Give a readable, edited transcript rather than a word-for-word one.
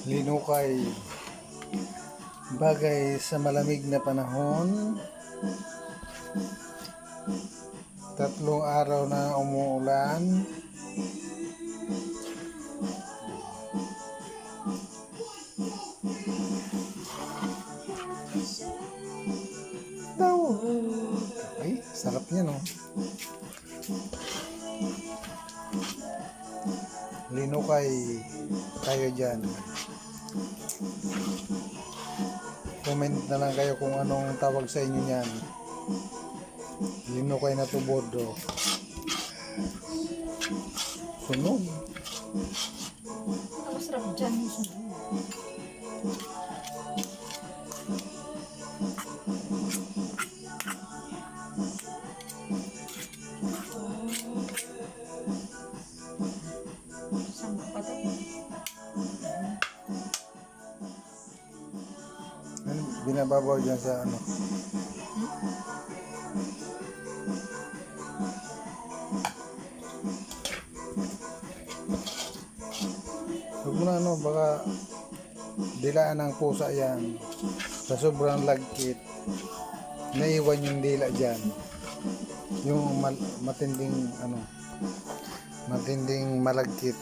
Linukay, bagay sa malamig na panahon. 3 araw na umuulan. Ay, sarap niya, no? Linukay tayo dyan. Comment na lang kayo kung anong tawag sa inyo niyan. Linukay na tubodo. Sunog. Ang sarap dyan yung sunog. Saan ka pa ito? Binababaw dyan sa ano. Huwag mo na ano, baka dilaan ng pusa yan. Sa sobrang lagkit, naiwan yung dila dyan. Yung matinding ano, matinding malagkit.